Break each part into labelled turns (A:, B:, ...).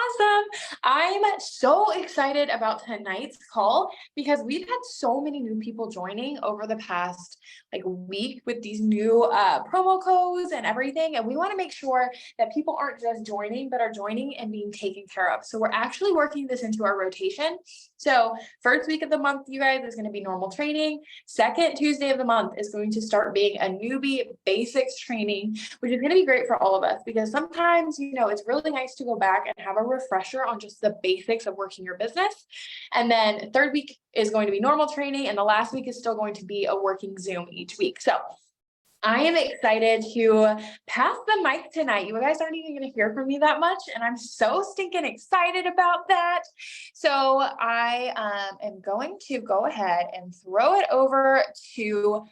A: Awesome. I'm so excited about tonight's call because we've had so many new people joining over the past week with these new promo codes and everything. And we want to make sure that people aren't just joining, but are joining and being taken care of. So we're actually working this into our rotation. So first week of the month, you guys, is going to be normal training. Second Tuesday of the month is going to start being a newbie basics training, which is going to be great for all of us because sometimes, it's really nice to go back and have a refresher on just the basics of working your business. And then third week is going to be normal training. And the last week is still going to be a working Zoom each week. So I am excited to pass the mic tonight. You guys aren't even going to hear from me that much, and I'm so stinking excited about that. So I am going to go ahead and throw it over to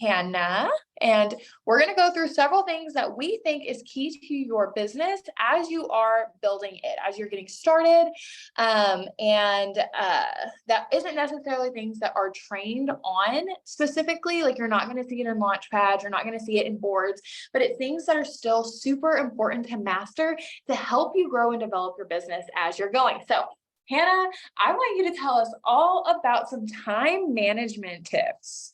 A: Hannah, and we're going to go through several things that we think is key to your business as you are building it, as you're getting started. That isn't necessarily things that are trained on specifically, like you're not going to see it in Launchpad, you're not going to see it in boards, but it's things that are still super important to master to help you grow and develop your business as you're going. So Hannah, I want you to tell us all about some time management tips.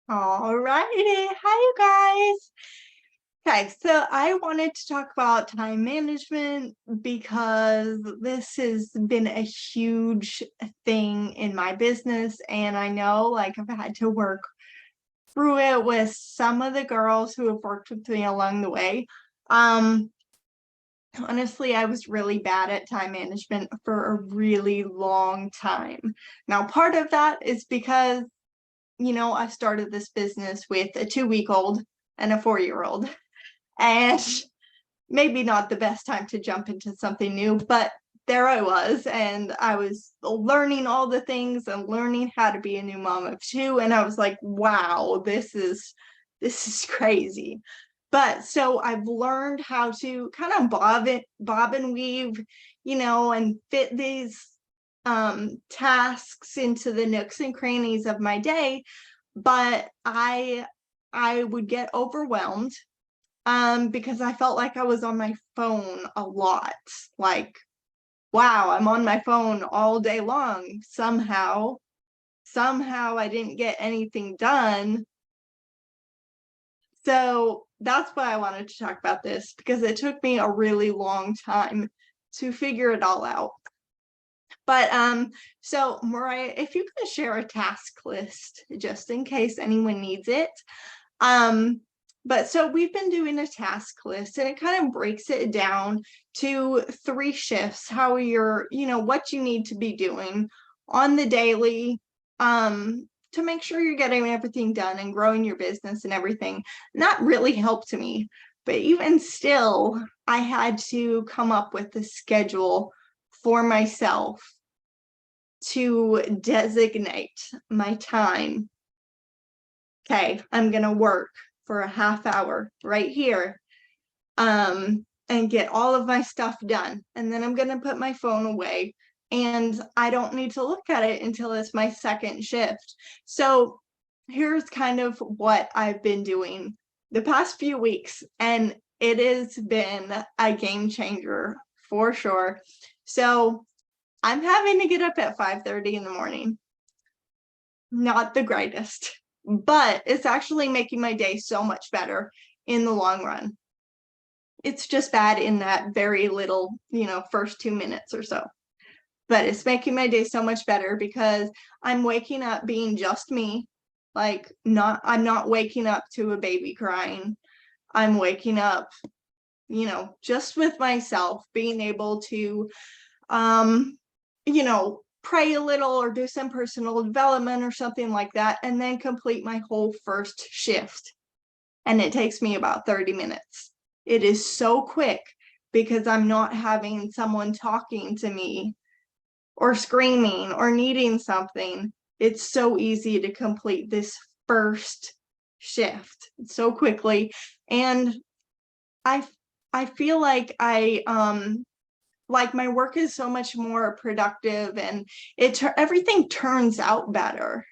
B: All righty. Hi, you guys. Okay, so I wanted to talk about time management because this has been a huge thing in my business. And I know I've had to work through it with some of the girls who have worked with me along the way. Honestly, I was really bad at time management for a really long time. Now, part of that is because I started this business with a 2-week-old and a 4-year-old, and maybe not the best time to jump into something new, but there I was, and I was learning all the things and learning how to be a new mom of 2. And I was like, wow, this is crazy. But so I've learned how to kind of bob and weave, and fit these tasks into the nooks and crannies of my day. But I would get overwhelmed because I felt like I was on my phone a lot. Wow, I'm on my phone all day long. Somehow I didn't get anything done. So that's why I wanted to talk about this, because it took me a really long time to figure it all out. But so Mariah, if you could share a task list just in case anyone needs it. But so we've been doing a task list, and it kind of breaks it down to 3 shifts, how you're, what you need to be doing on the daily to make sure you're getting everything done and growing your business and everything. And that really helped me. But even still, I had to come up with a schedule for myself to designate my time. Okay, I'm going to work for a half hour right here and get all of my stuff done. And then I'm going to put my phone away, and I don't need to look at it until it's my second shift. So here's kind of what I've been doing the past few weeks, and it has been a game changer for sure. So I'm having to get up at 5:30 in the morning. Not the greatest, but it's actually making my day so much better in the long run. It's just bad in that very little, first 2 minutes or so. But it's making my day so much better because I'm waking up being just me. I'm not waking up to a baby crying. I'm waking up, just with myself, being able to pray a little or do some personal development or something like that, and then complete my whole first shift. And it takes me about 30 minutes. It is so quick because I'm not having someone talking to me or screaming or needing something. It's so easy to complete this first shift so quickly. And I feel like my work is so much more productive, and everything turns out better.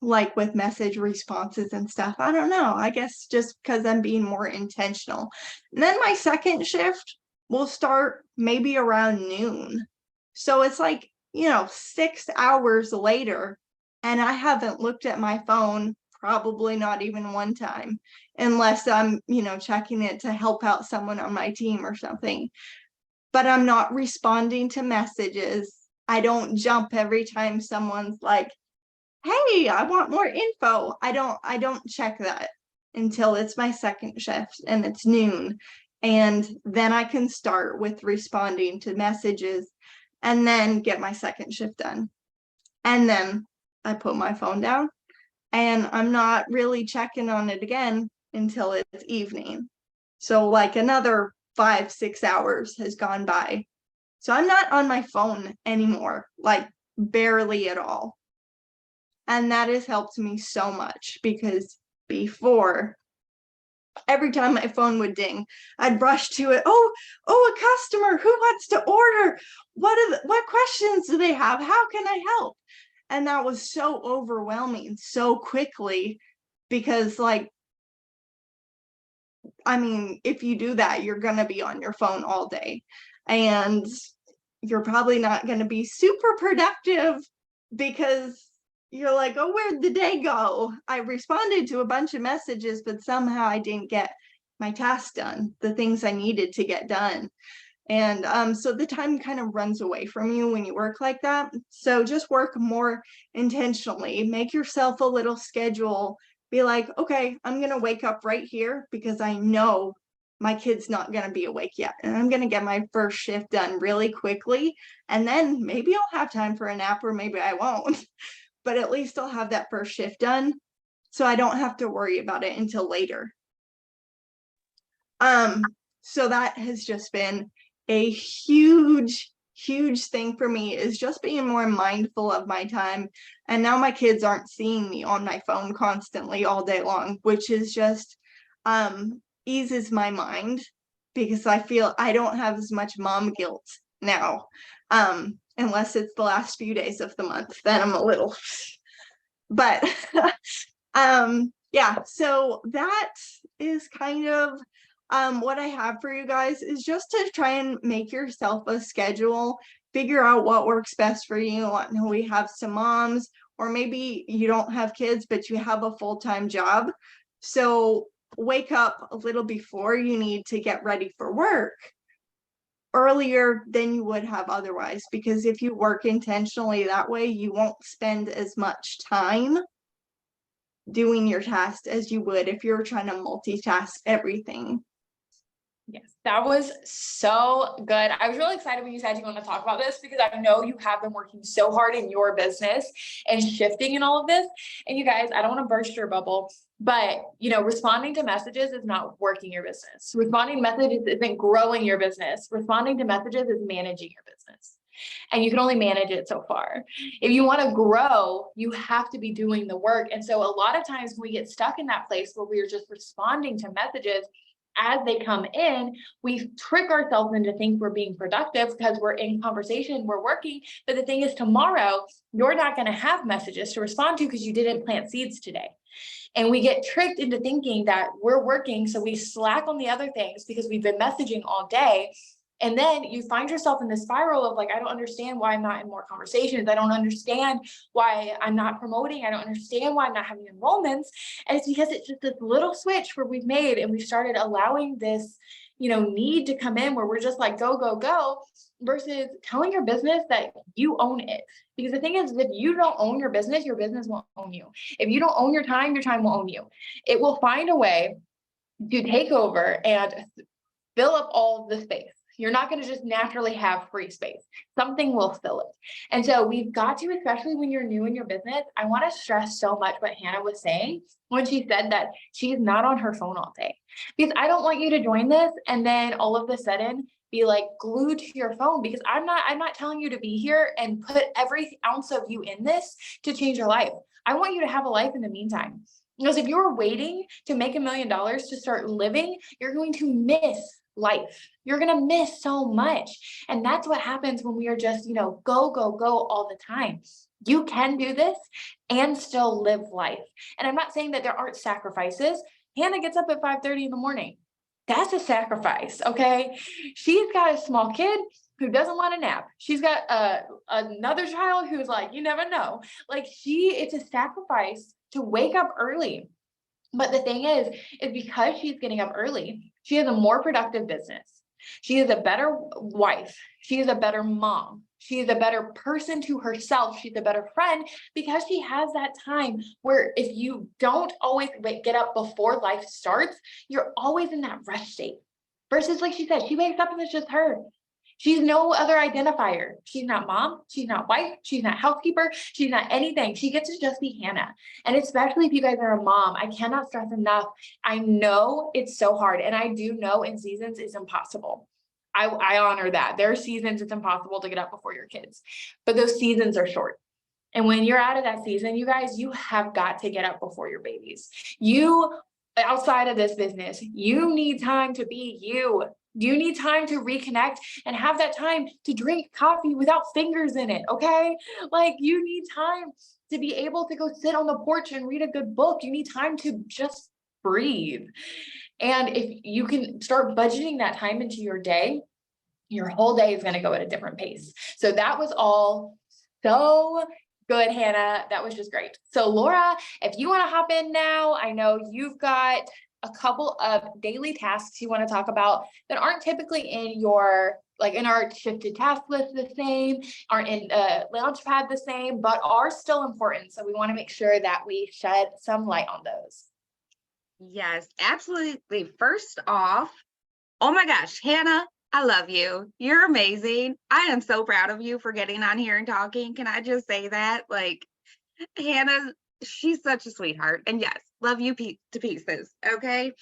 B: With message responses and stuff. I don't know. I guess just because I'm being more intentional. And then my second shift, will start maybe around noon. So it's like, 6 hours later, and I haven't looked at my phone probably not even one time, unless I'm, checking it to help out someone on my team or something. But I'm not responding to messages. I don't jump every time someone's like, hey, I want more info. I don't check that until it's my second shift and it's noon. And then I can start with responding to messages and then get my second shift done. And then I put my phone down and I'm not really checking on it again until it's evening. So like another 5-6 hours has gone by. So I'm not on my phone anymore, like barely at all. And that has helped me so much, because before, every time my phone would ding, I'd rush to it. Oh, a customer who wants to order. What questions do they have? How can I help? And that was so overwhelming so quickly, because if you do that, you're going to be on your phone all day, and you're probably not going to be super productive, because you're like, oh, where'd the day go? I responded to a bunch of messages, but somehow I didn't get my tasks done, the things I needed to get done. And so the time kind of runs away from you when you work like that. So just work more intentionally, make yourself a little schedule, be like, okay, I'm going to wake up right here because I know my kid's not going to be awake yet. And I'm going to get my first shift done really quickly. And then maybe I'll have time for a nap, or maybe I won't. But at least I'll have that first shift done, so I don't have to worry about it until later. So that has just been a huge thing for me, is just being more mindful of my time. And now my kids aren't seeing me on my phone constantly all day long, which is just eases my mind, because I feel I don't have as much mom guilt now. Unless it's the last few days of the month, then I'm a little, but yeah, so that is kind of what I have for you guys, is just to try and make yourself a schedule, figure out what works best for you. I know we have some moms, or maybe you don't have kids, but you have a full-time job. So wake up a little before you need to get ready for work, earlier than you would have otherwise, because if you work intentionally that way, you won't spend as much time doing your tasks as you would if you're trying to multitask everything.
A: Yes, that was so good. I was really excited when you said you want to talk about this, because I know you have been working so hard in your business and shifting in all of this. And you guys, I don't want to burst your bubble, but responding to messages is not working your business. Responding to messages isn't growing your business. Responding to messages is managing your business. And you can only manage it so far. If you want to grow, you have to be doing the work. And so a lot of times we get stuck in that place where we are just responding to messages as they come in. We trick ourselves into think we're being productive because we're in conversation, we're working. But the thing is, tomorrow, you're not going to have messages to respond to because you didn't plant seeds today. And we get tricked into thinking that we're working, so we slack on the other things because we've been messaging all day. And then you find yourself in this spiral of like, I don't understand why I'm not in more conversations. I don't understand why I'm not promoting. I don't understand why I'm not having enrollments. And it's because it's just this little switch where we've made, and we've started allowing this, need to come in where we're just like, go, go, go, versus telling your business that you own it. Because the thing is, if you don't own your business won't own you. If you don't own your time will own you. It will find a way to take over and fill up all of the space. You're not going to just naturally have free space. Something will fill it. And so we've got to, especially when you're new in your business, I want to stress so much what Hannah was saying when she said that she's not on her phone all day. Because I don't want you to join this and then all of a sudden be like glued to your phone, because I'm not telling you to be here and put every ounce of you in this to change your life. I want you to have a life in the meantime. Because if you're waiting to make $1 million to start living, you're going to miss life. You're going to miss so much. And that's what happens when we are just, go, go, go all the time. You can do this and still live life. And I'm not saying that there aren't sacrifices. Hannah gets up at 5:30 in the morning. That's a sacrifice, okay? She's got a small kid who doesn't want a nap. She's got another child who's like, you never know. Like it's a sacrifice to wake up early. But the thing is because she's getting up early, she has a more productive business. She is a better wife. She is a better mom. She is a better person to herself. She's a better friend because she has that time where if you don't always get up before life starts, you're always in that rush state. Versus, like she said, she wakes up and it's just her. She's no other identifier. She's not mom. She's not wife. She's not housekeeper. She's not anything. She gets to just be Hannah. And especially if you guys are a mom, I cannot stress enough. I know it's so hard. And I do know in seasons it's impossible. I honor that. There are seasons it's impossible to get up before your kids, but those seasons are short. And when you're out of that season, you guys, you have got to get up before your babies. You, outside of this business, you need time to be you. You need time to reconnect and have that time to drink coffee without fingers in it, okay? Like you need time to be able to go sit on the porch and read a good book. You need time to just breathe. And if you can start budgeting that time into your day, your whole day is going to go at a different pace. So that was all so good, Hannah. That was just great. So Laura, if you want to hop in now, I know you've got a couple of daily tasks you want to talk about that aren't typically in your, like in our shifted task list the same, aren't in Launchpad the same, but are still important. So we want to make sure that we shed some light on those.
C: Yes, absolutely. First off, oh my gosh, Hannah, I love you. You're amazing. I am so proud of you for getting on here and talking. Can I just say that? Like, Hannah, she's such a sweetheart. And yes, love you to pieces. Okay.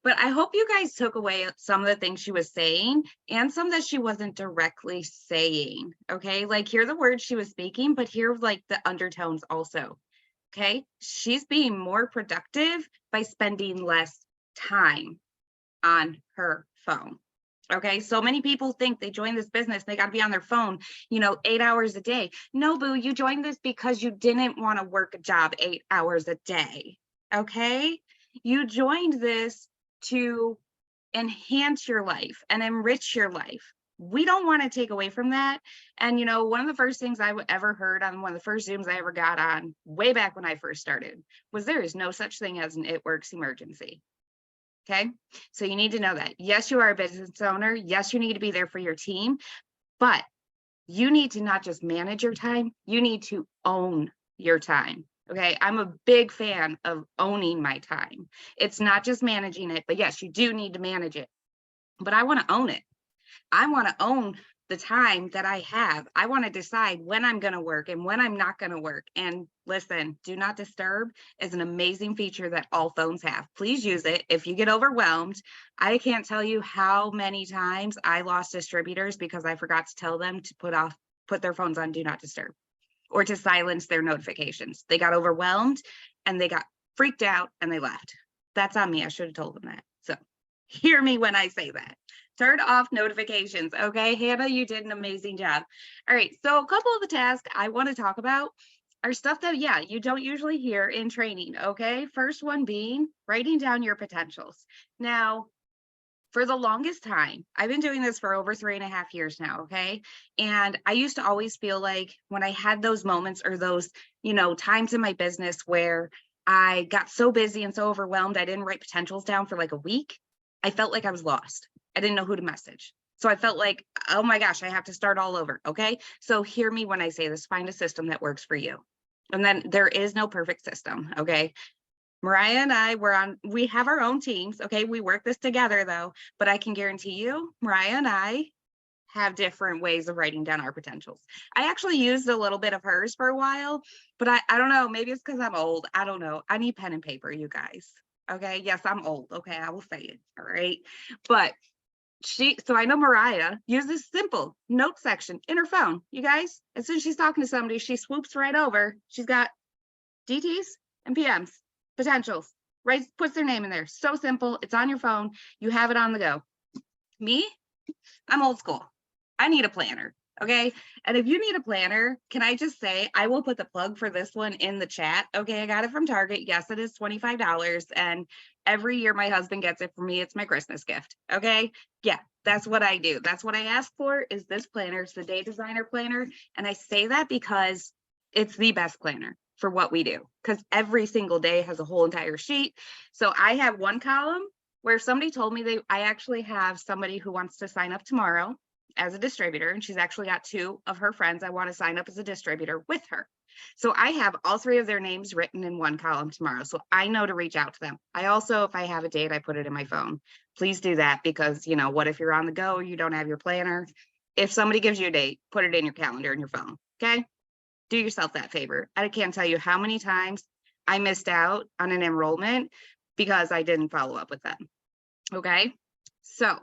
C: But I hope you guys took away some of the things she was saying and some that she wasn't directly saying. Okay. Like, hear the words she was speaking, but hear like the undertones also. Okay. She's being more productive by spending less time on her phone. Okay. So many people think they join this business, they got to be on their phone, 8 hours a day. No, boo, you joined this because you didn't want to work a job 8 hours a day. Okay. You joined this to enhance your life and enrich your life. We don't want to take away from that. And, one of the first things I ever heard on one of the first Zooms I ever got on way back when I first started was there is no such thing as an It Works emergency. Okay. So you need to know that. Yes, you are a business owner. Yes, you need to be there for your team, but you need to not just manage your time. You need to own your time. Okay. I'm a big fan of owning my time. It's not just managing it, but yes, you do need to manage it, but I want to own it. I want to own the time that I have. I want to decide when I'm going to work and when I'm not going to work. And listen, do not disturb is an amazing feature that all phones have. Please use it. If you get overwhelmed, I can't tell you how many times I lost distributors because I forgot to tell them to put their phones on do not disturb or to silence their notifications. They got overwhelmed and they got freaked out and they left. That's on me. I should have told them that. So hear me when I say that. Turn off notifications. Okay, Hannah, you did an amazing job. All right, so a couple of the tasks I want to talk about are stuff that, you don't usually hear in training. Okay, first one being writing down your potentials. Now, for the longest time, I've been doing this for over 3.5 years now. Okay, and I used to always feel like when I had those moments or those, times in my business where I got so busy and so overwhelmed, I didn't write potentials down for like a week. I felt like I was lost. I didn't know who to message. So I felt like, oh my gosh, I have to start all over. Okay. So hear me when I say this, find a system that works for you. And then there is no perfect system. Okay. Mariah and I we have our own teams. Okay. We work this together though, but I can guarantee you, Mariah and I have different ways of writing down our potentials. I actually used a little bit of hers for a while, but I don't know, maybe it's because I'm old. I don't know. I need pen and paper, you guys. Okay. Yes, I'm old. Okay. I will say it. All right. But so I know Mariah uses this simple note section in her phone. You guys, as soon as she's talking to somebody, she swoops right over. She's got DTs and PMs, potentials, right? Puts their name in there. So simple. It's on your phone. You have it on the go. Me, I'm old school. I need a planner. Okay. And if you need a planner, can I just say, I will put the plug for this one in the chat. Okay. I got it from Target. Yes, it is $25. And Every year my husband gets it for me. It's my Christmas gift. Okay. Yeah, that's what I do. That's what I ask for is this planner. It's the Day Designer Planner. And I say that because it's the best planner for what we do, because every single day has a whole entire sheet. So I have one column where somebody told me I actually have somebody who wants to sign up tomorrow as a distributor, and she's actually got 2 of her friends I want to sign up as a distributor with her. So I have all 3 of their names written in one column tomorrow. So I know to reach out to them. I also, if I have a date, I put it in my phone. Please do that because, you know, what if you're on the go, you don't have your planner? If somebody gives you a date, put it in your calendar in your phone. Okay. Do yourself that favor. I can't tell you how many times I missed out on an enrollment because I didn't follow up with them. Okay. So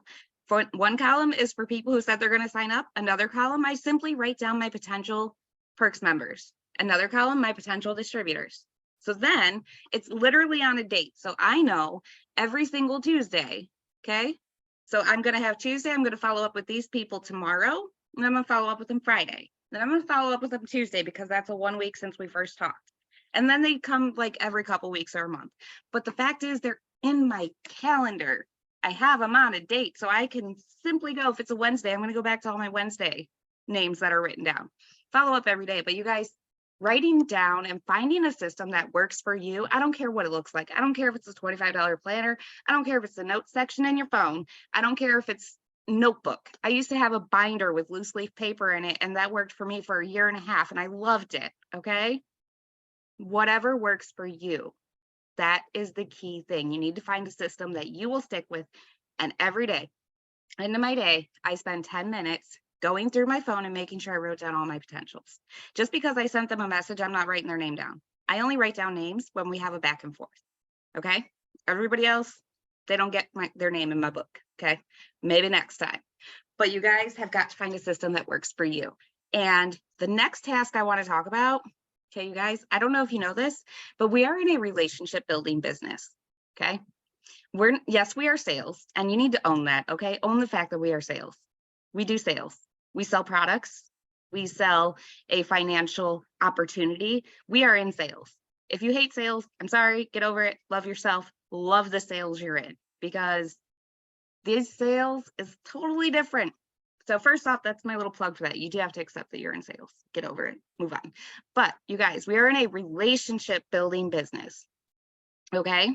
C: for one column is for people who said they're going to sign up. Another column, I simply write down my potential Perks members. Another column, my potential distributors. So then it's literally on a date. So I know every single Tuesday. Okay. So I'm going to have Tuesday. I'm going to follow up with these people tomorrow. And I'm going to follow up with them Friday. Then I'm going to follow up with them Tuesday because that's a 1 week since we first talked. And then they come like every couple weeks or a month. But the fact is they're in my calendar. I have them on a date. So I can simply go, if it's a Wednesday, I'm going to go back to all my Wednesday names that are written down. Follow up every day. But you guys, writing down and finding a system that works for you. I don't care what it looks like. I don't care if it's a $25 planner. I don't care if it's the notes section in your phone. I don't care if it's notebook. I used to have a binder with loose leaf paper in it, and that worked for me for 1.5 years, and I loved it. Okay. Whatever works for you. That is the key thing. You need to find a system that you will stick with. And every day, end of my day, I spend 10 minutes going through my phone and making sure I wrote down all my potentials. Just because I sent them a message, I'm not writing their name down. I only write down names when we have a back and forth. Okay. Everybody else, they don't get their name in my book. Okay. Maybe next time. But you guys have got to find a system that works for you. And the next task I want to talk about, okay, you guys, I don't know if you know this, but we are in a relationship building business. Okay. Yes, we are sales, and you need to own that. Okay. Own the fact that we are sales. We do sales. We sell products. We sell a financial opportunity. We are in sales. If you hate sales, I'm sorry, get over it. Love yourself. Love the sales you're in, because these sales is totally different. So first off, that's my little plug for that. You do have to accept that you're in sales. Get over it. Move on. But you guys, we are in a relationship building business. Okay.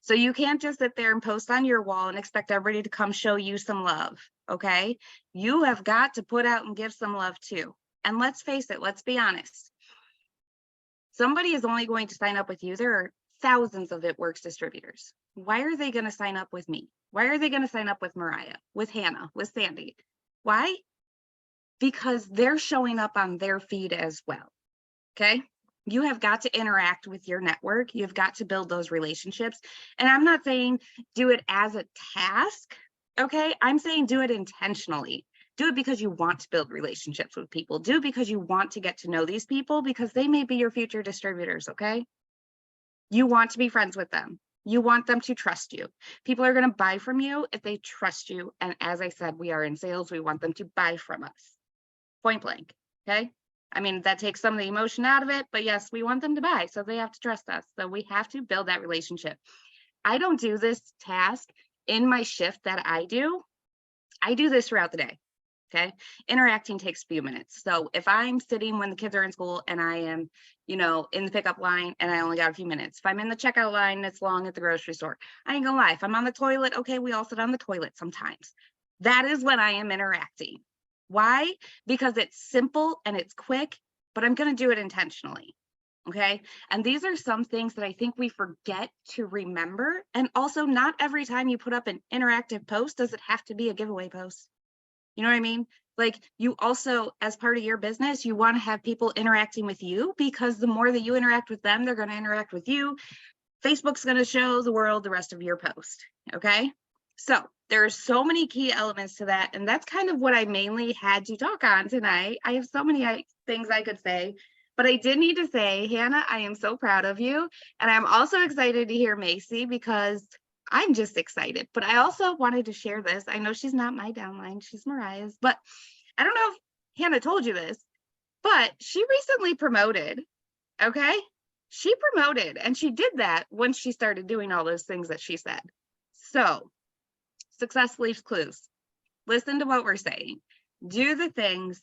C: So you can't just sit there and post on your wall and expect everybody to come show you some love. Okay. You have got to put out and give some love too. And let's face it, let's be honest. Somebody is only going to sign up with you. There are thousands of It Works distributors. Why are they going to sign up with me? Why are they going to sign up with Mariah, with Hannah, with Sandy? Why? Because they're showing up on their feed as well. Okay. You have got to interact with your network. You've got to build those relationships. And I'm not saying do it as a task. Okay. I'm saying do it intentionally. Do it because you want to build relationships with people. Do it because you want to get to know these people, because they may be your future distributors. Okay. You want to be friends with them. You want them to trust you. People are going to buy from you if they trust you. And as I said, we are in sales. We want them to buy from us. Point blank. Okay. I mean, that takes some of the emotion out of it, but yes, we want them to buy. So they have to trust us. So we have to build that relationship. I don't do this task in my shift that I do this throughout the day. Okay. Interacting takes a few minutes. So if I'm sitting when the kids are in school and I am, in the pickup line and I only got a few minutes, if I'm in the checkout line, it's long at the grocery store. I ain't gonna lie. If I'm on the toilet, okay, we all sit on the toilet sometimes. That is when I am interacting. Why? Because it's simple and it's quick, but I'm going to do it intentionally. Okay. And these are some things that I think we forget to remember. And also, not every time you put up an interactive post, does it have to be a giveaway post? You know what I mean? Like, you also, as part of your business, you want to have people interacting with you, because the more that you interact with them, they're going to interact with you. Facebook's going to show the world the rest of your post. Okay. So there are so many key elements to that. And that's kind of what I mainly had to talk on tonight. I have so many things I could say, but I did need to say, Hannah, I am so proud of you. And I'm also excited to hear Macy, because I'm just excited. But I also wanted to share this. I know she's not my downline, she's Mariah's, but I don't know if Hannah told you this, but she recently promoted. Okay. she promoted, and she did that when she started doing all those things that she said. So success leaves clues. Listen to what we're saying, do the things,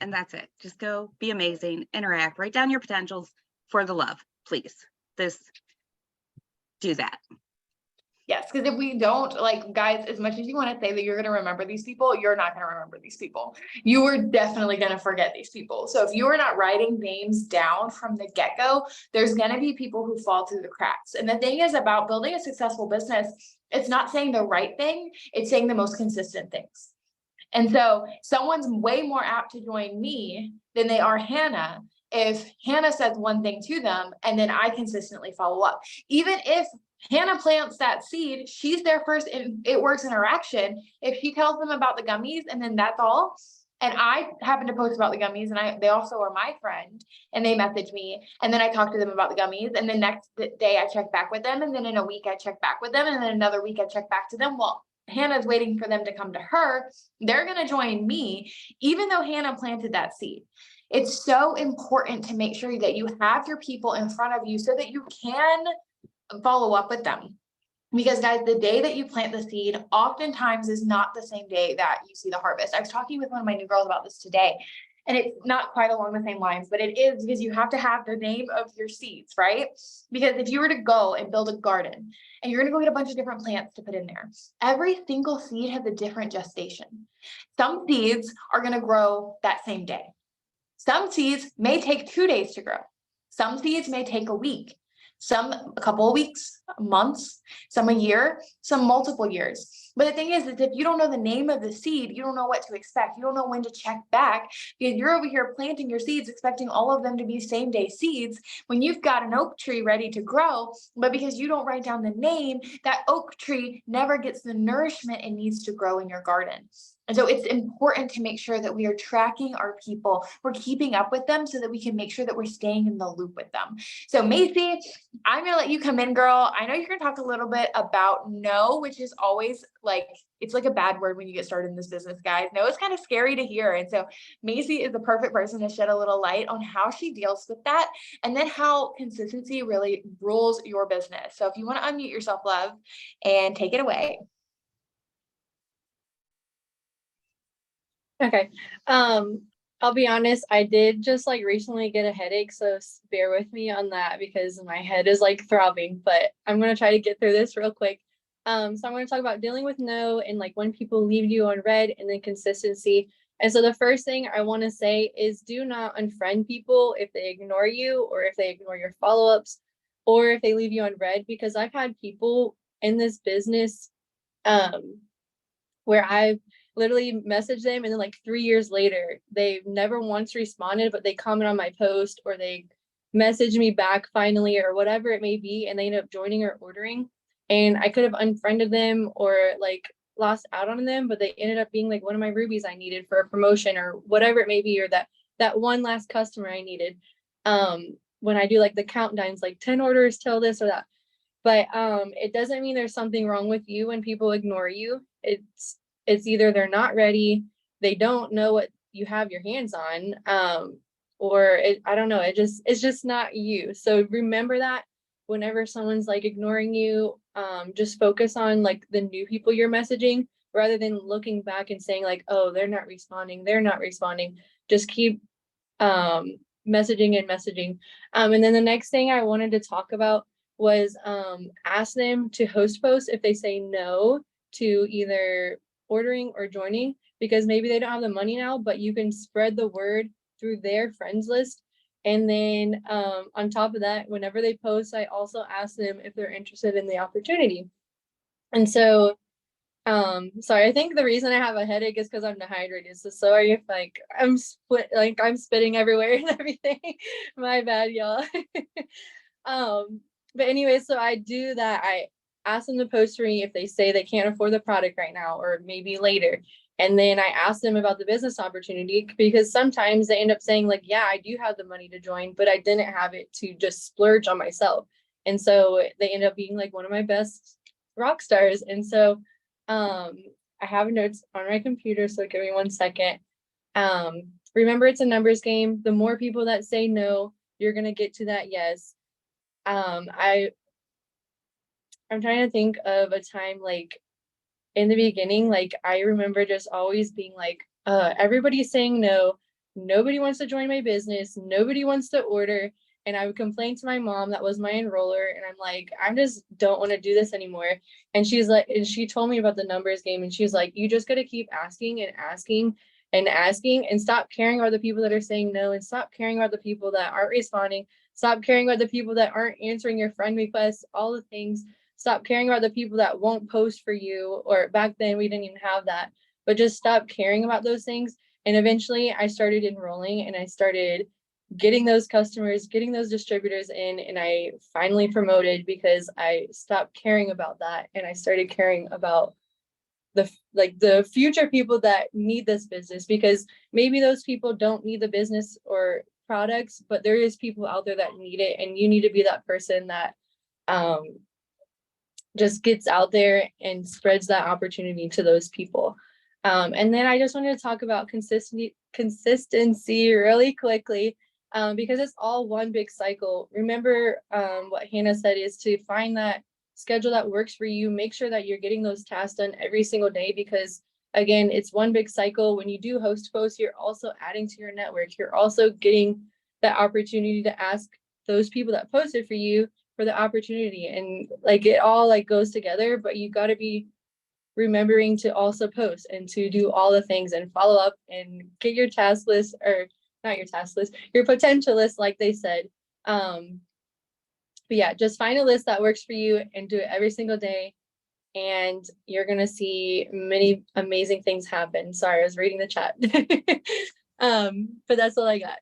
C: and that's it. Just go be amazing, interact, write down your potentials for the love, please. Do that.
A: Yes, because if we don't, like, guys, as much as you want to say that you're going to remember these people, you're not going to remember these people. You are definitely going to forget these people. So if you are not writing names down from the get-go, there's going to be people who fall through the cracks. And the thing is about building a successful business, it's not saying the right thing, it's saying the most consistent things. And so someone's way more apt to join me than they are Hannah if Hannah says one thing to them and then I consistently follow up. Even if Hannah plants that seed, she's their first It Works interaction. If she tells them about the gummies and then that's all, and I happen to post about the gummies and they also are my friend and they message me and then I talk to them about the gummies and the next day I check back with them and then in a week I check back with them and then another week I check back to them. Well, Hannah's waiting for them to come to her. They're going to join me, even though Hannah planted that seed. It's so important to make sure that you have your people in front of you so that you can follow up with them. Because guys, the day that you plant the seed oftentimes is not the same day that you see the harvest. I was talking with one of my new girls about this today, and it's not quite along the same lines, but it is because you have to have the name of your seeds, right? Because if you were to go and build a garden and you're going to go get a bunch of different plants to put in there, every single seed has a different gestation. Some seeds are going to grow that same day. Some seeds may take 2 days to grow. Some seeds may take a week. Some a couple of weeks, months, some a year, some multiple years. But the thing is if you don't know the name of the seed, you don't know what to expect. You don't know when to check back because you're over here planting your seeds, expecting all of them to be same day seeds when you've got an oak tree ready to grow. But because you don't write down the name, that oak tree never gets the nourishment it needs to grow in your garden. And so it's important to make sure that we are tracking our people, we're keeping up with them so that we can make sure that we're staying in the loop with them. So Macy, I'm going to let you come in, girl. I know you're going to talk a little bit about no, which is always like, it's like a bad word when you get started in this business, guys. No, it's kind of scary to hear. And so Macy is the perfect person to shed a little light on how she deals with that and then how consistency really rules your business. So if you want to unmute yourself, love, and take it away.
D: Okay. I'll be honest, I did just like recently get a headache, so bear with me on that because my head is like throbbing, but I'm going to try to get through this real quick. So I'm going to talk about dealing with no and like when people leave you on red and then consistency. And so the first thing I want to say is do not unfriend people if they ignore you or if they ignore your follow-ups or if they leave you on red, because I've had people in this business where I've literally messaged them and then like 3 years later, they've never once responded, but they comment on my post or they message me back finally or whatever it may be, and they end up joining or ordering. And I could have unfriended them or like lost out on them, but they ended up being like one of my rubies I needed for a promotion or whatever it may be, or that one last customer I needed. When I do like the countdowns, like 10 orders till this or that. But it doesn't mean there's something wrong with you when people ignore you. It's either they're not ready, they don't know what you have your hands on, or I don't know, it's just not you. So remember that whenever someone's like ignoring you, just focus on like the new people you're messaging rather than looking back and saying like, oh, they're not responding. Just keep messaging and messaging. And then the next thing I wanted to talk about was ask them to host posts if they say no to either ordering or joining, because maybe they don't have the money now, but you can spread the word through their friends list. And then on top of that, whenever they post, I also ask them if they're interested in the opportunity. And so sorry, I think the reason I have a headache is because I'm dehydrated. So sorry if like I'm spitting everywhere and everything. My bad, y'all. But anyway, so I do that. I ask them to post for me if they say they can't afford the product right now or maybe later. And then I ask them about the business opportunity, because sometimes they end up saying like, yeah, I do have the money to join, but I didn't have it to just splurge on myself. And so they end up being like one of my best rock stars. And so I have notes on my computer, so give me 1 second. Remember, it's a numbers game. The more people that say no, you're gonna get to that yes. I'm trying to think of a time like in the beginning, like I remember just always being like, everybody's saying no, nobody wants to join my business, nobody wants to order. And I would complain to my mom that was my enroller, and I'm like, I just don't want to do this anymore. And she's like, and she told me about the numbers game, and she's like, you just gotta keep asking and asking and asking, and stop caring about the people that are saying no, and stop caring about the people that aren't responding, stop caring about the people that aren't answering your friend requests, all the things. Stop caring about the people that won't post for you, or back then we didn't even have that, but just stop caring about those things. And eventually I started enrolling, and I started getting those customers, getting those distributors in, and I finally promoted because I stopped caring about that, and I started caring about the future people that need this business, because maybe those people don't need the business or products, but there is people out there that need it, and you need to be that person that just gets out there and spreads that opportunity to those people. And then I just wanted to talk about consistency really quickly, because it's all one big cycle. Remember, what Hannah said is to find that schedule that works for you. Make sure that you're getting those tasks done every single day, because again, it's one big cycle. When you do host posts, you're also adding to your network. You're also getting that opportunity to ask those people that posted for you for the opportunity, and like it all like goes together. But you got to be remembering to also post and to do all the things and follow up and get your task list, or not your task list, your potential list, like they said. But yeah, just find a list that works for you and do it every single day, and you're gonna see many amazing things happen. Sorry, I was reading the chat. But that's all I got.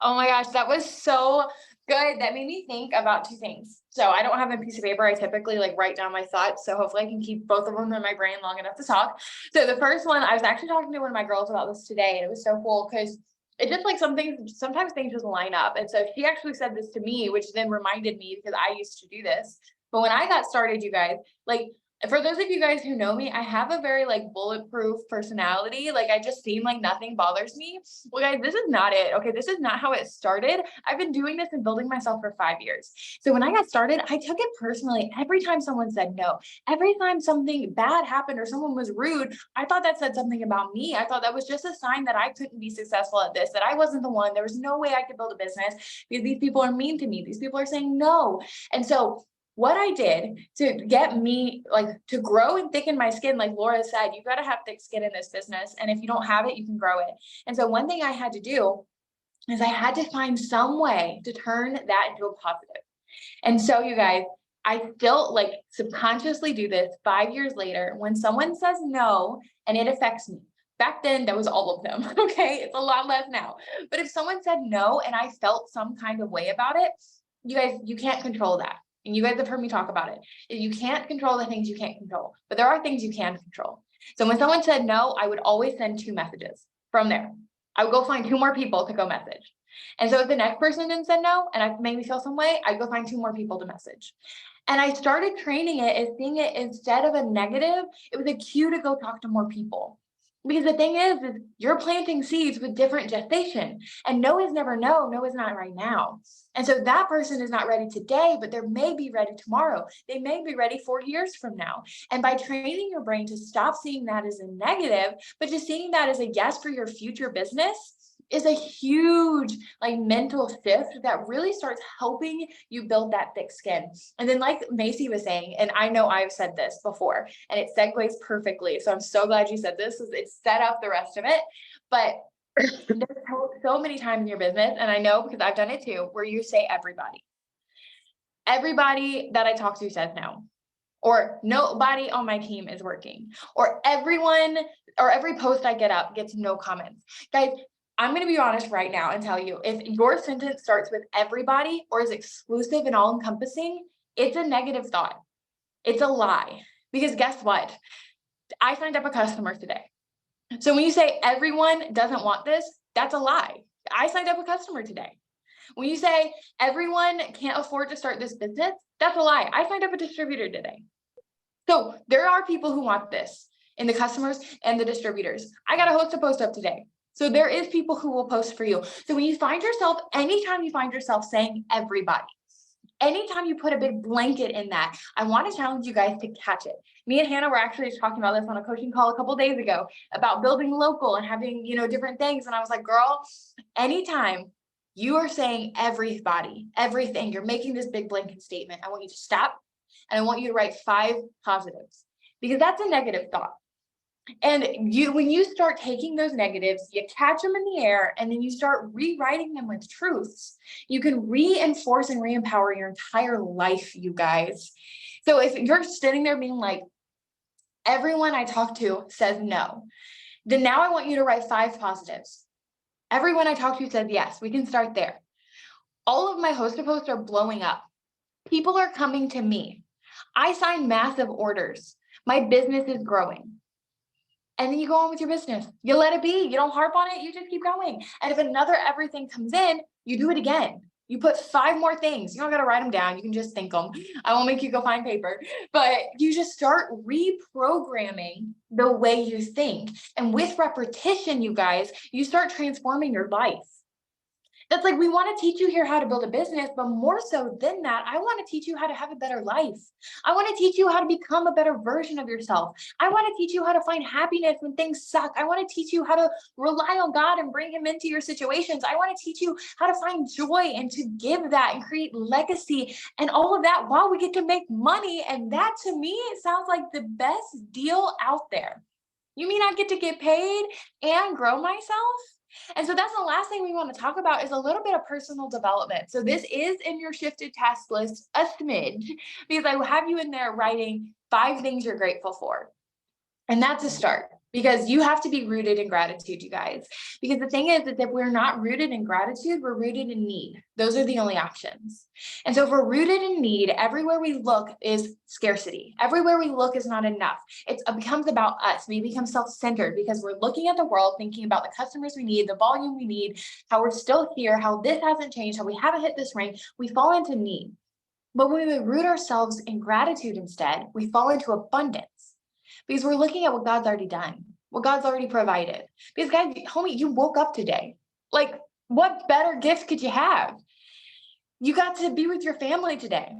A: Oh my gosh, that was so good. That made me think about two things. So I don't have a piece of paper. I typically like write down my thoughts. So hopefully I can keep both of them in my brain long enough to talk. So the first one, I was actually talking to one of my girls about this today, and it was so cool because it just like sometimes things just line up. And so she actually said this to me, which then reminded me, because I used to do this. But when I got started, you guys, like, for those of you guys who know me, I have a very like bulletproof personality. Like I just seem like nothing bothers me. Well, guys, this is not it. Okay, this is not how it started. I've been doing this and building myself for 5 years. So when I got started, I took it personally. Every time someone said no, every time something bad happened or someone was rude, I thought that said something about me. I thought that was just a sign that I couldn't be successful at this, that I wasn't the one. There was no way I could build a business because these people are mean to me. These people are saying no. And so what I did to get me like to grow and thicken my skin, like Laura said, you got to have thick skin in this business. And if you don't have it, you can grow it. And so one thing I had to do is I had to find some way to turn that into a positive. And so you guys, I still like subconsciously do this 5 years later. When someone says no and it affects me, back then that was all of them. Okay, it's a lot less now. But if someone said no and I felt some kind of way about it, you guys, you can't control that. And you guys have heard me talk about it. You can't control the things you can't control, but there are things you can control. So when someone said no, I would always send 2 messages from there. I would go find 2 more people to go message. And so if the next person then said no, and it made me feel some way, I'd go find 2 more people to message. And I started training it as seeing it instead of a negative, it was a cue to go talk to more people. Because the thing is you're planting seeds with different gestation, and no is never no, no is not right now. And so that person is not ready today, but they may be ready tomorrow. They may be ready 4 years from now. And by training your brain to stop seeing that as a negative, but just seeing that as a yes for your future business, is a huge like mental shift that really starts helping you build that thick skin. And then like Macy was saying, and I know I've said this before and it segues perfectly. So I'm so glad you said this, it set up the rest of it. But there's so many times in your business, and I know because I've done it too, where you say everybody. Everybody that I talk to says no. Or nobody on my team is working. Or everyone, or every post I get up gets no comments. Guys, I'm going to be honest right now and tell you, if your sentence starts with everybody or is exclusive and all encompassing, it's a negative thought. It's a lie. Because guess what? I signed up a customer today. So when you say everyone doesn't want this, that's a lie. I signed up a customer today. When you say everyone can't afford to start this business, that's a lie. I signed up a distributor today. So there are people who want this in the customers and the distributors. I got to host a post up today. So there is people who will post for you. So when you find yourself, anytime you find yourself saying everybody, anytime you put a big blanket in that, I want to challenge you guys to catch it. Me and Hannah were actually talking about this on a coaching call a couple days ago about building local and having, different things. And I was like, girl, anytime you are saying everybody, everything, you're making this big blanket statement, I want you to stop and I want you to write 5 positives, because that's a negative thought. And when you start taking those negatives, you catch them in the air, and then you start rewriting them with truths, you can reinforce and re-empower your entire life, you guys. So if you're sitting there being like, everyone I talk to says no, then now I want you to write 5 positives. Everyone I talk to says yes. We can start there. All of my host-to posts are blowing up. People are coming to me. I sign massive orders. My business is growing. And then you go on with your business. You let it be. You don't harp on it. You just keep going. And if another everything comes in, you do it again. You put 5 more things. You don't got to write them down. You can just think them. I won't make you go find paper, but you just start reprogramming the way you think. And with repetition, you guys, you start transforming your life. That's like, we want to teach you here how to build a business, but more so than that, I want to teach you how to have a better life. I want to teach you how to become a better version of yourself. I want to teach you how to find happiness when things suck. I want to teach you how to rely on God and bring him into your situations. I want to teach you how to find joy and to give that and create legacy and all of that while we get to make money. And that, to me, it sounds like the best deal out there. You mean I get to get paid and grow myself? And so that's the last thing we want to talk about, is a little bit of personal development. So this is in your shifted task list, a smidge, because I will have you in there writing 5 things you're grateful for. And that's a start, because you have to be rooted in gratitude, you guys. Because the thing is that if we're not rooted in gratitude, we're rooted in need. Those are the only options. And so if we're rooted in need, everywhere we look is scarcity. Everywhere we look is not enough. It becomes about us. We become self-centered because we're looking at the world, thinking about the customers we need, the volume we need, how we're still here, how this hasn't changed, how we haven't hit this rank. We fall into need. But when we root ourselves in gratitude instead, we fall into abundance. Because we're looking at what God's already done, what God's already provided. Because guys, homie, you woke up today. Like, what better gift could you have? You got to be with your family today.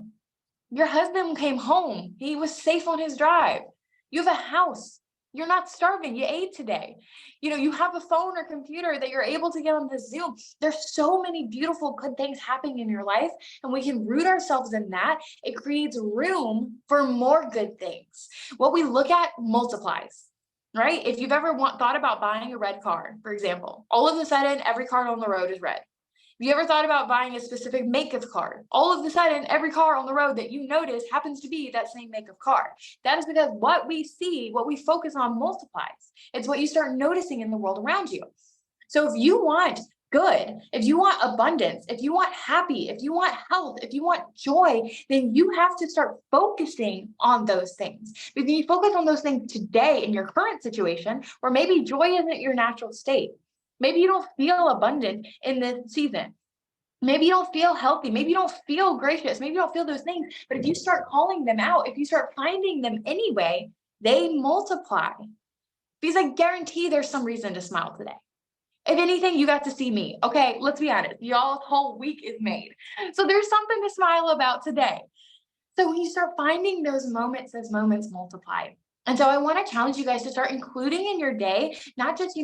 A: Your husband came home. He was safe on his drive. You have a house. You're not starving. You ate today. You have a phone or computer that you're able to get on the Zoom. There's so many beautiful, good things happening in your life, and we can root ourselves in that. It creates room for more good things. What we look at multiplies, right? If you've ever thought about buying a red car, for example, all of a sudden, every car on the road is red. Have you ever thought about buying a specific make of car? All of a sudden, every car on the road that you notice happens to be that same make of car. That is because what we see, what we focus on multiplies. It's what you start noticing in the world around you. So if you want good, if you want abundance, if you want happy, if you want health, if you want joy, then you have to start focusing on those things. Because you focus on those things today in your current situation, or maybe joy isn't your natural state. Maybe you don't feel abundant in this season. Maybe you don't feel healthy. Maybe you don't feel gracious. Maybe you don't feel those things. But if you start calling them out, if you start finding them anyway, they multiply. Because I guarantee there's some reason to smile today. If anything, you got to see me. Okay, let's be honest. Y'all's whole week is made. So there's something to smile about today. So when you start finding those moments multiply. And so I want to challenge you guys to start including in your day, not just,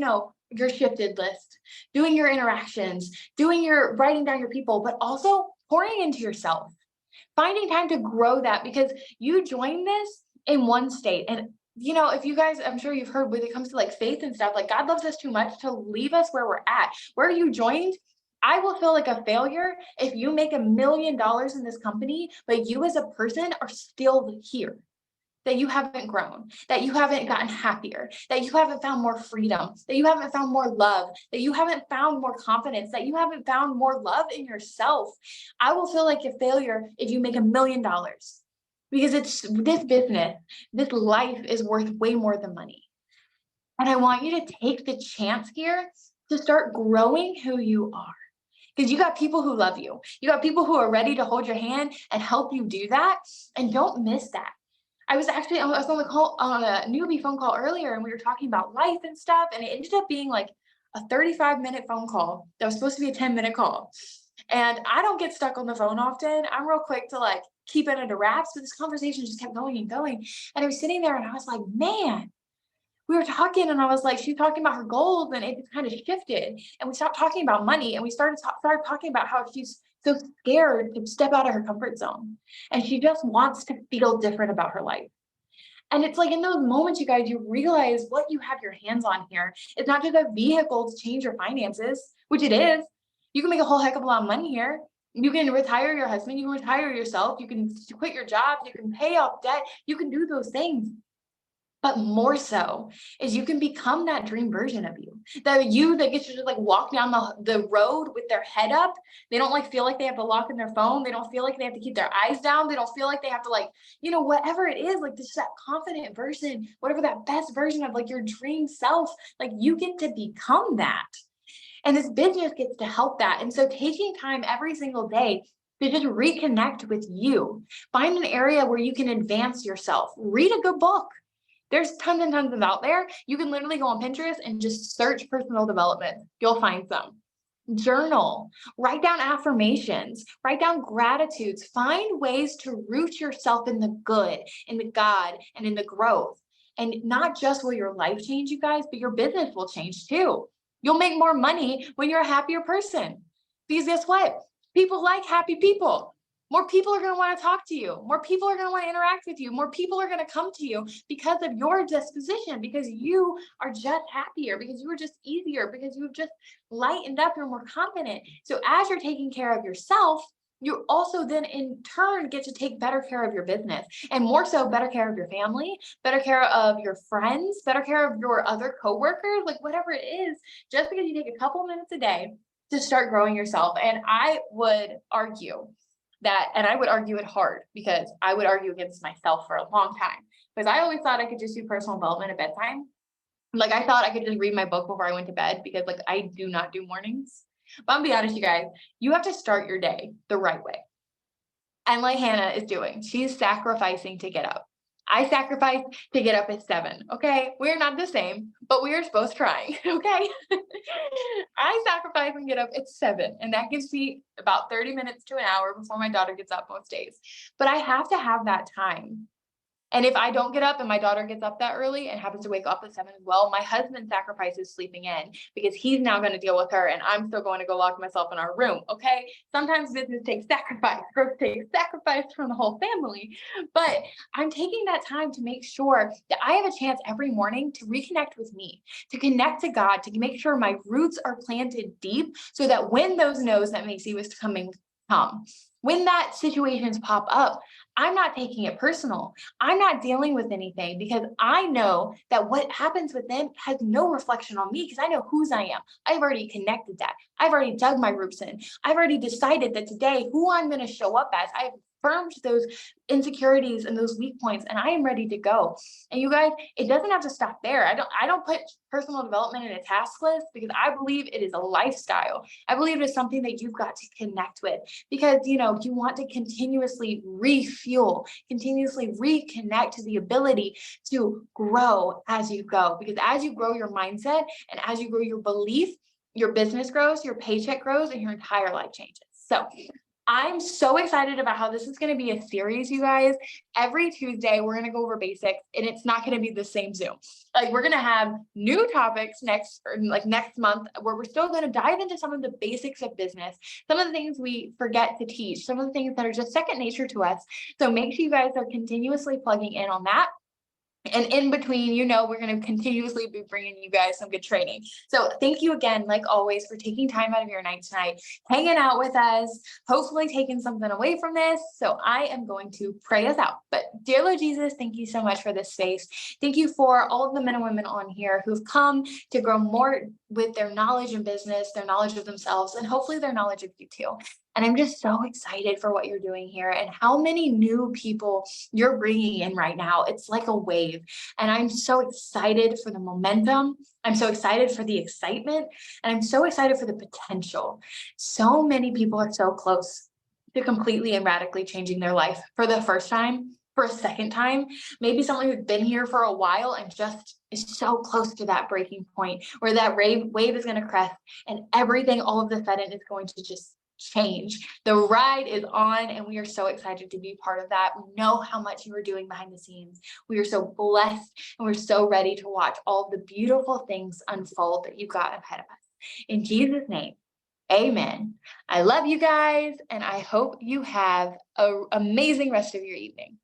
A: your shifted list, doing your interactions, doing your writing down your people, but also pouring into yourself, finding time to grow that, because you join this in one state. And, if you guys, I'm sure you've heard when it comes to like faith and stuff, like God loves us too much to leave us where we're at. Where you joined, I will feel like a failure if you make $1 million in this company, but you as a person are still here. That you haven't grown, that you haven't gotten happier, that you haven't found more freedom, that you haven't found more love, that you haven't found more confidence, that you haven't found more love in yourself. I will feel like a failure if you make $1 million, because it's this business, this life is worth way more than money. And I want you to take the chance here to start growing who you are. Because you got people who love you. You got people who are ready to hold your hand and help you do that. And don't miss that. I was on a newbie phone call earlier, and we were talking about life and stuff. And it ended up being like, a 35-minute phone call that was supposed to be a 10-minute call. And I don't get stuck on the phone often. I'm real quick to like keep it under wraps, but this conversation just kept going and going. And I was sitting there and I was like, man, we were talking and I was like, she's talking about her goals and it kind of shifted. And we stopped talking about money and we started talking about how she's so scared to step out of her comfort zone. And she just wants to feel different about her life. And it's like in those moments, you guys, you realize what you have your hands on here. It's not just a vehicle to change your finances, which it is. You can make a whole heck of a lot of money here. You can retire your husband, you can retire yourself, you can quit your job, you can pay off debt, you can do those things. But more so is you can become that dream version of you. That you that gets to just like walk down the road with their head up. They don't like feel like they have to lock in their phone. They don't feel like they have to keep their eyes down. They don't feel like they have to like, whatever it is, like this that confident version, whatever that best version of like your dream self, like you get to become that. And this business gets to help that. And so taking time every single day to just reconnect with you, find an area where you can advance yourself, read a good book. There's tons and tons of out there. You can literally go on Pinterest and just search personal development. You'll find some. Journal, write down affirmations, write down gratitudes, find ways to root yourself in the good, in the God, and in the growth. And not just will your life change, you guys, but your business will change too. You'll make more money when you're a happier person. Because guess what? People like happy people. More people are going to want to talk to you. More people are going to want to interact with you. More people are going to come to you because of your disposition, because you are just happier, because you are just easier, because you've just lightened up, you're more confident. So as you're taking care of yourself, you also then in turn get to take better care of your business, and more so better care of your family, better care of your friends, better care of your other coworkers, like whatever it is, just because you take a couple minutes a day to start growing yourself. And I would argue that, and I would argue it hard because I would argue against myself for a long time because I always thought I could just do personal development at bedtime. Like I thought I could just read my book before I went to bed because like I do not do mornings. But I'm gonna be honest, you guys, you have to start your day the right way. And like Hannah is doing, she's sacrificing to get up. I sacrifice to get up at 7. Okay. We're not the same, but we are both trying. Okay. I sacrifice and get up at 7. And that gives me about 30 minutes to an hour before my daughter gets up most days. But I have to have that time. And if I don't get up and my daughter gets up that early and happens to wake up at 7 as well, my husband sacrifices sleeping in because he's now going to deal with her and I'm still going to go lock myself in our room. Okay. Sometimes business takes sacrifice, growth takes sacrifice from the whole family, but I'm taking that time to make sure that I have a chance every morning to reconnect with me, to connect to God, to make sure my roots are planted deep so that when those no's that Macy was coming come, when that situations pop up, I'm not taking it personal. I'm not dealing with anything because I know that what happens with them has no reflection on me because I know whose I am. I've already connected that. I've already dug my roots in. I've already decided that today who I'm going to show up as. I've affirmed those insecurities and those weak points and I am ready to go. And you guys, it doesn't have to stop there. I don't put personal development in a task list because I believe it is a lifestyle. I believe it is something that you've got to connect with because, you want to continuously refuel, continuously reconnect to the ability to grow as you go. Because as you grow your mindset and as you grow your belief, your business grows, your paycheck grows, and your entire life changes. So I'm so excited about how this is going to be a series, you guys. Every Tuesday, we're going to go over basics, and it's not going to be the same Zoom. Like we're going to have new topics next month, where we're still going to dive into some of the basics of business, some of the things we forget to teach, some of the things that are just second nature to us. So make sure you guys are continuously plugging in on that. And in between, we're going to continuously be bringing you guys some good training. So thank you again, like always, for taking time out of your night tonight, hanging out with us, hopefully taking something away from this. So I am going to pray us out. But dear Lord Jesus, thank you so much for this space. Thank you for all of the men and women on here who've come to grow more with their knowledge in business, their knowledge of themselves, and hopefully their knowledge of you too. And I'm just so excited for what you're doing here and how many new people you're bringing in right now. It's like a wave. And I'm so excited for the momentum. I'm so excited for the excitement. And I'm so excited for the potential. So many people are so close to completely and radically changing their life for the first time for a second time, maybe someone who's been here for a while and just is so close to that breaking point where that wave is going to crest and everything all of a sudden is going to just change. The ride is on and we are so excited to be part of that. We know how much you are doing behind the scenes. We are so blessed and we're so ready to watch all of the beautiful things unfold that you've got ahead of us. In Jesus' name, amen. I love you guys and I hope you have an amazing rest of your evening.